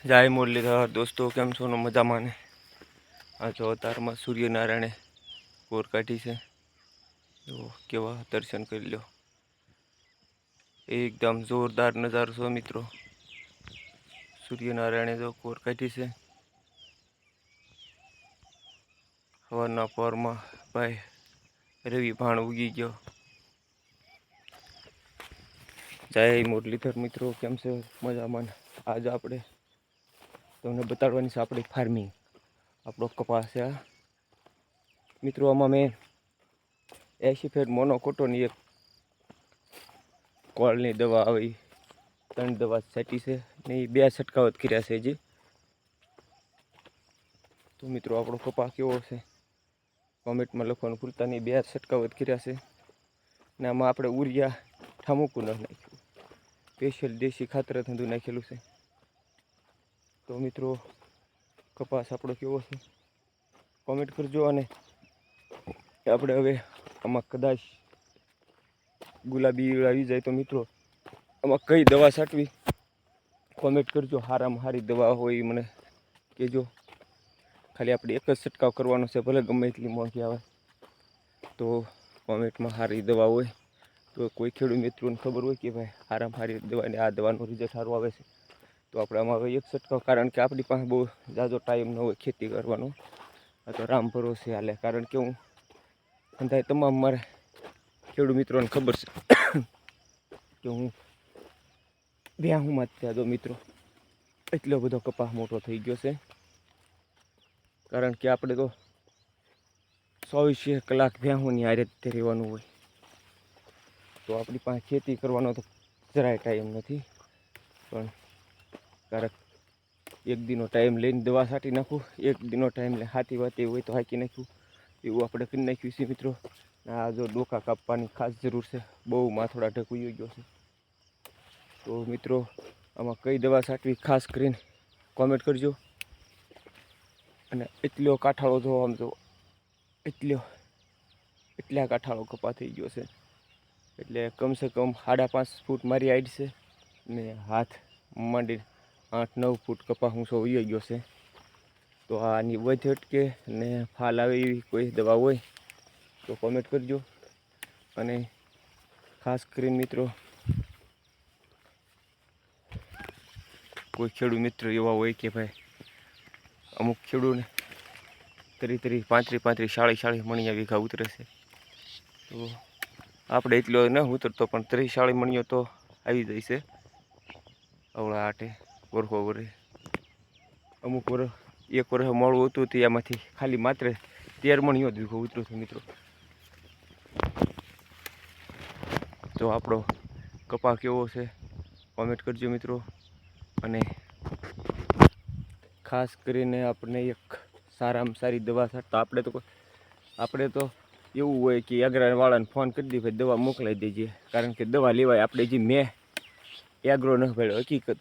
જય મુરલીધર દોસ્તો, કેમ છો? મજામાં ને? આ જો અવતારમાં સૂર્યનારાયણે કોર કાઢી છે. તો કેવા દર્શન કરી લો. એકદમ જોરદાર નજારો છે મિત્રો. સૂર્યનારાયણે જો કોર કાઢી છે. સવારના પરમાં ભાઈ રવિ ભાણ ઉગી ગયો. જય મુરલીધર મિત્રો, કેમ છે? મજામાં. આજ આપણે તમને બતાડવાની છે આપણી ફાર્મિંગ, આપણો કપાસ છે મિત્રો. આમાં મેં 80 ફેટ મોનોકોટોની એક કોળની દવા આવી 3 દવા છાંટી છે ને 2 છંટકાવ કર્યા છે હજી. તો મિત્રો આપણો કપાસ કેવો છે કોમેન્ટમાં લખવાનું ભૂલતા નહીં. 2 છંટકાવ કર્યા છે ને આમાં આપણે ઉરિયા ઠામુકું ન નાખ્યું, સ્પેશિયલ દેશી ખાતર ધંધુ નાખેલું છે. તો મિત્રો કપાસ આપણો કેવો છે કોમેન્ટ કરજો. અને આપણે હવે આમાં કદાચ ગુલાબી આવી જાય તો મિત્રો આમાં કઈ દવા છાંટવી કોમેન્ટ કરજો. સારામાં સારી દવા હોય મને કહેજો. ખાલી આપણે એક જ છંટકાવ કરવાનો છે, ભલે ગમે એટલી મોંઘી આવે. તો કોમેન્ટમાં સારી દવા હોય તો કોઈ ખેડૂત મિત્રોને ખબર હોય કે ભાઈ સારામાં સારી દવાની આ દવાનું રિઝલ્ટ સારું આવે છે, તો આપણે આમાં હવે એક છંટકાવ, કારણ કે આપણી પાસે બહુ ઝાઝો ટાઈમ ન હોય ખેતી કરવાનો. આ તો રામ ભરોસે હાલે, કારણ કે હું અંધાય તમામ મારે ખેડૂત મિત્રોને ખબર છે કે હું વ્યાહુમાં જ થયા દો મિત્રો. એટલો બધો કપાસ મોટો થઈ ગયો છે, કારણ કે આપણે તો 24 કલાક વ્યાહુની હારે જ રહેવાનું હોય. તો આપણી પાસે ખેતી કરવાનો તો જરાય ટાઈમ નથી. પણ ક્યારેક એક દિનનો ટાઈમ લઈને દવા છાંટી નાખું, એક દિનનો ટાઈમ લઈને હાથી વાતી હોય તો હાંકી નાખ્યું. એવું આપણે કરી નાખ્યું છે મિત્રો. આ જો ડોકા કાપવાની ખાસ જરૂર છે, બહુ માથોડા ઢકવી ગયો છે. તો મિત્રો આમાં કઈ દવા છાંટવી ખાસ કરીને કોમેન્ટ કરજો. અને એટલો કાંઠાળો જો આમ જો એટલા કાંઠાળો કપા થઈ ગયો છે, એટલે કમસે કમ 5.5 ફૂટ મારી હાઈટ છે ને હાથ માંડી 8-9 ફૂટ કપા ઊંચો વયો ગયો છે. તો આની વધ અટકે ને ફાલ આવે એવી કોઈ દવા હોય તો કોમેન્ટ કરજો. અને ખાસ કરીને મિત્રો કોઈ ખેડૂત મિત્ર એવા હોય કે ભાઈ અમુક ખેડૂતને 30-35 40 મણિયા વીઘા ઉતરે છે, તો આપણે એટલો ન ઉતરતો પણ 30-40 મણિયો તો આવી જાય છે અવળા આટે વરખો વરે. અમુક વર્ષ એક વર્ષ મોડું હતું તો એમાંથી ખાલી માત્ર 13 મણિયો જ વીઘો ઉતર્યો છે મિત્રો. તો આપણો કપા કેવો છે કોમેન્ટ કરજો મિત્રો. અને ખાસ કરીને આપણે એક સારામાં સારી દવા છાંટતા આપણે તો એવું હોય કે એગ્રાવાળાને ફોન કરી દઈએ, ભાઈ દવા મોકલાવી દેજે, કારણ કે દવા લેવાય આપણે જે મેં એગ્રો ન ભર્યો. હકીકત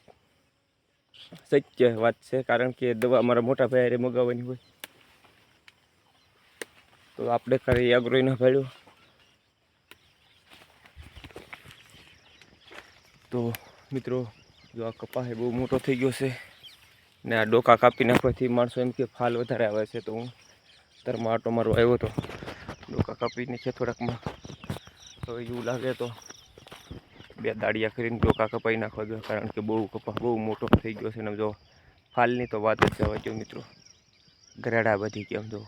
સત્ય વાત છે, કારણ કે દવા અમારા મોટા ભાઈ મગાવવાની હોય તો આપણે ખરે એગ્રો ન ભર્યો. તો મિત્રો જો આ કપાસ બહુ મોટો થઈ ગયો છે ને આ ડોકા કાપી નાખવાથી માણસો એમ કે ફાલ વધારે આવે છે. તો હું તરમાં આટો મારો આવ્યો હતો, ડોકા કાપી નાખીએ થોડાકમાં. તો એવું લાગે તો 2 દાડિયા કરીને ડોકા કપાઈ નાખવા ગયો, કારણ કે બહુ કપાસ બહુ મોટો થઈ ગયો છે. ને જો ફાલની તો વાત જ જવા દો મિત્રો, ગરાડા બધી કેમ જો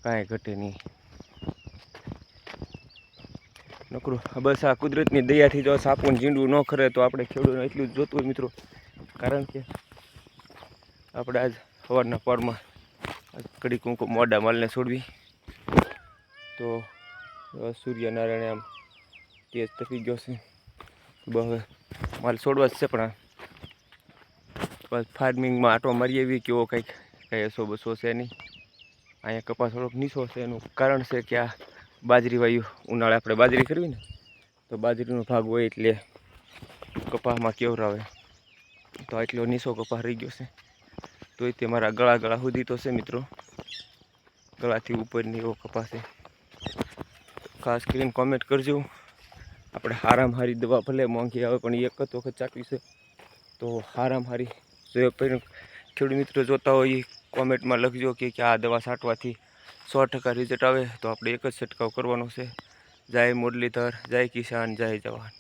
કાંઈ ઘટે નહીં. નકરું બસ આ કુદરતની દયાથી જો સાપું ઝીંડવું ન ખરે તો આપણે ખેડૂતને એટલું જ જોતું હોય મિત્રો. કારણ કે આપણે આજ સવારના પરમાં કડી કુંકુ મોડા માલને છોડવી તો સૂર્યનારાયણે આમ તેજ તપી ગયો છે. હવે માલ છોડવા જ છે, પણ આ ફાર્મિંગમાં આટો મારી એવી કેવો કંઈ 100-200 છે નહીં. અહીંયા કપાસ થોડોક નીચો છે, એનું કારણ છે કે આ બાજરી વાયુ ઉનાળે આપણે બાજરી કરવી ને તો બાજરીનો ભાગ હોય એટલે કપાસમાં કેવરાવે. તો એટલો નીચો કપાસ રહી ગયો છે, તોય તે મારા ગળા સુધી તો છે મિત્રો, ગળાથી ઉપરની એવો કપાસ છે. ખાસ કરીને કોમેન્ટ કરજો. આપણે હારામાં હારી દવા ભલે મોંઘી આવે પણ એક જ વખત ચાટવી છે તો હારામાં હારી જો ખેડૂત મિત્રો જોતા હોય એ કોમેન્ટમાં લખજો કે આ દવા છાંટવાથી 100% રિઝલ્ટ આવે. તો આપણે એક જ છંટકાવ કરવાનો છે. જય મુરલીધર, જય કિસાન, જય જવાન.